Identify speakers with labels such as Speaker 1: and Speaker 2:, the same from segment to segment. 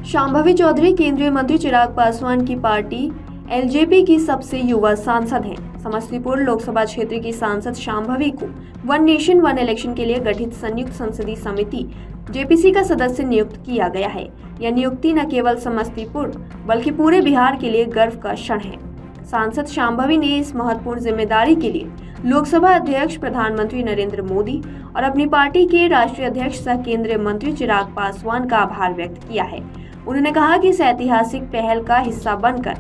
Speaker 1: शांभवी चौधरी केंद्रीय मंत्री चिराग पासवान की पार्टी एलजेपी की सबसे युवा सांसद हैं। समस्तीपुर लोकसभा क्षेत्र की सांसद शांभवी को वन नेशन वन इलेक्शन के लिए गठित संयुक्त संसदीय समिति जेपीसी का सदस्य नियुक्त किया गया है। यह नियुक्ति न केवल समस्तीपुर बल्कि पूरे बिहार के लिए गर्व का क्षण है। सांसद शांभवी ने इस महत्वपूर्ण जिम्मेदारी के लिए लोकसभा अध्यक्ष प्रधानमंत्री नरेंद्र मोदी और अपनी पार्टी के राष्ट्रीय अध्यक्ष सह केंद्रीय मंत्री चिराग पासवान का आभार व्यक्त किया है। उन्होंने कहा कि इस ऐतिहासिक पहल का हिस्सा बनकर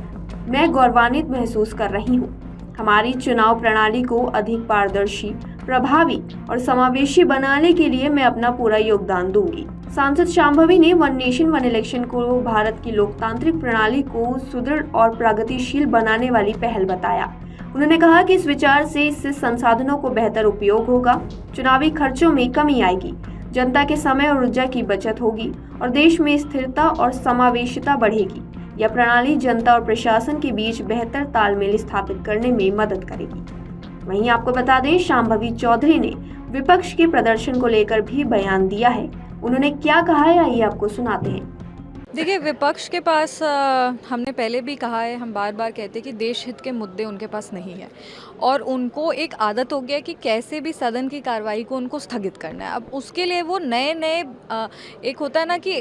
Speaker 1: मैं गौरवान्वित महसूस कर रही हूँ। हमारी चुनाव प्रणाली को अधिक पारदर्शी, प्रभावी और समावेशी बनाने के लिए मैं अपना पूरा योगदान दूंगी। सांसद शांभवी ने वन नेशन वन इलेक्शन को भारत की लोकतांत्रिक प्रणाली को सुदृढ़ और प्रगतिशील बनाने वाली पहल बताया। उन्होंने कहा कि इस विचार से इससे संसाधनों को बेहतर उपयोग होगा, चुनावी खर्चों में कमी आएगी, जनता के समय और ऊर्जा की बचत होगी और देश में स्थिरता और समावेशिता बढ़ेगी। यह प्रणाली जनता और प्रशासन के बीच बेहतर तालमेल स्थापित करने में मदद करेगी। वहीं आपको बता दें, शांभवी चौधरी ने विपक्ष के प्रदर्शन को लेकर भी बयान दिया है। उन्होंने क्या कहा है, आइए आपको सुनाते हैं।
Speaker 2: देखिए, विपक्ष के पास हमने पहले भी कहा है, हम बार बार कहते हैं कि देश हित के मुद्दे उनके पास नहीं है और उनको एक आदत हो गया है कि कैसे भी सदन की कार्रवाई को उनको स्थगित करना है। अब उसके लिए वो नए नए एक होता है ना कि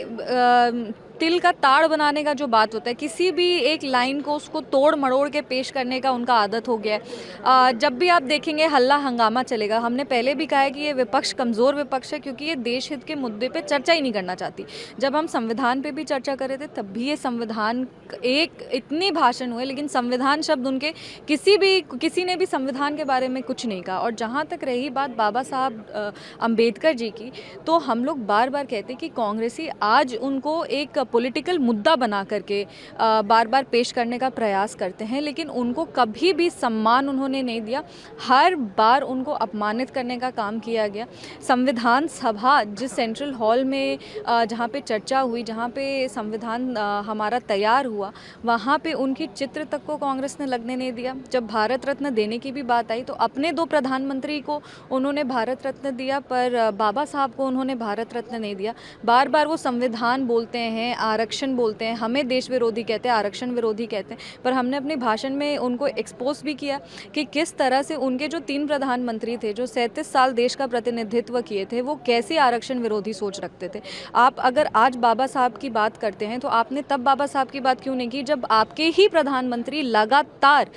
Speaker 2: तिल का ताड़ बनाने का जो बात होता है, किसी भी एक लाइन को उसको तोड़ मरोड़ के पेश करने का उनका आदत हो गया है। जब भी आप देखेंगे हल्ला हंगामा चलेगा। हमने पहले भी कहा है कि ये विपक्ष कमज़ोर विपक्ष है क्योंकि ये देश हित के मुद्दे पे चर्चा ही नहीं करना चाहती। जब हम संविधान पे भी चर्चा कर रहे थे तब भी ये संविधान एक इतने भाषण हुए लेकिन संविधान शब्द उनके किसी ने भी संविधान के बारे में कुछ नहीं कहा। और जहाँ तक रही बात बाबा साहब अम्बेडकर जी की, तो हम लोग बार बार कहते हैं कि कांग्रेसी आज उनको एक पॉलिटिकल मुद्दा बना करके बार बार पेश करने का प्रयास करते हैं, लेकिन उनको कभी भी सम्मान उन्होंने नहीं दिया। हर बार उनको अपमानित करने का काम किया गया। संविधान सभा जिस सेंट्रल हॉल में जहाँ पे चर्चा हुई, जहाँ पे संविधान हमारा तैयार हुआ, वहाँ पे उनकी चित्र तक को कांग्रेस ने लगने नहीं दिया। जब भारत रत्न देने की भी बात आई तो अपने दो प्रधानमंत्री को उन्होंने भारत रत्न दिया, पर बाबा साहब को उन्होंने भारत रत्न नहीं दिया। बार बार वो संविधान बोलते हैं, आरक्षण बोलते हैं, हमें देश विरोधी कहते हैं, आरक्षण विरोधी कहते हैं, पर हमने अपने भाषण में उनको एक्सपोज भी किया कि किस तरह से उनके जो 3 प्रधानमंत्री थे जो 37 साल देश का प्रतिनिधित्व किए थे, वो कैसे आरक्षण विरोधी सोच रखते थे। आप अगर आज बाबा साहब की बात करते हैं तो आपने तब बाबा साहब की बात क्यों नहीं की जब आपके ही प्रधानमंत्री लगातार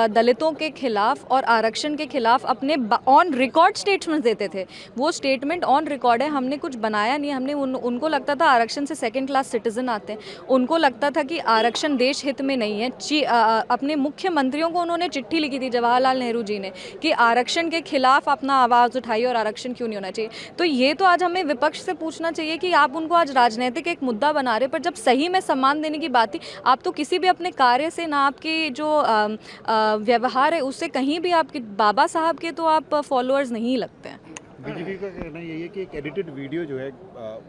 Speaker 2: दलितों के खिलाफ और आरक्षण के खिलाफ अपने ऑन रिकॉर्ड स्टेटमेंट देते थे। वो स्टेटमेंट ऑन रिकॉर्ड है, हमने कुछ बनाया नहीं। हमने उनको लगता था आरक्षण से सेकंड क्लास सिटीजन आते हैं, उनको लगता था कि आरक्षण देश हित में नहीं है। अपने मुख्यमंत्रियों को उन्होंने चिट्ठी लिखी थी, जवाहरलाल नेहरू जी ने, कि आरक्षण के खिलाफ अपना आवाज़ उठाइए और आरक्षण क्यों नहीं होना चाहिए। तो ये तो आज हमें विपक्ष से पूछना चाहिए कि आप उनको आज राजनीतिक एक मुद्दा बना रहे, पर जब सही में सम्मान देने की बात थी, आप तो किसी भी अपने कार्य से ना आपके जो व्यवहार है उससे कहीं भी आपके बाबा साहब के तो आप फॉलोअर्स नहीं लगते हैं।
Speaker 3: बीजेपी का कहना यही है कि एक एडिटेड वीडियो जो है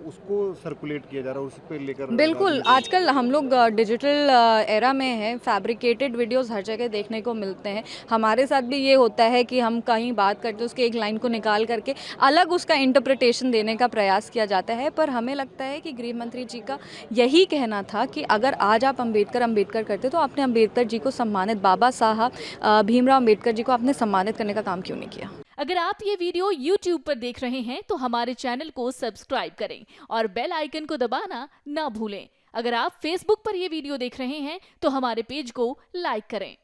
Speaker 3: उसको सर्कुलेट किया जा रहा है, उस पर लेकर
Speaker 2: बिल्कुल, आजकल हम लोग डिजिटल एरा में हैं, फैब्रिकेटेड वीडियोस हर जगह देखने को मिलते हैं। हमारे साथ भी ये होता है कि हम कहीं बात करते हैं, उसके एक लाइन को निकाल करके अलग उसका इंटरप्रिटेशन देने का प्रयास किया जाता है। पर हमें लगता है कि गृह मंत्री जी का यही कहना था कि अगर आज आप अम्बेडकर करते तो आपने अम्बेडकर जी को सम्मानित, बाबा साहब भीमराव अम्बेडकर जी को आपने सम्मानित करने का काम क्यों नहीं किया।
Speaker 4: अगर आप ये वीडियो YouTube पर देख रहे हैं तो हमारे चैनल को सब्सक्राइब करें और बेल आइकन को दबाना ना भूलें। अगर आप Facebook पर ये वीडियो देख रहे हैं तो हमारे पेज को लाइक करें।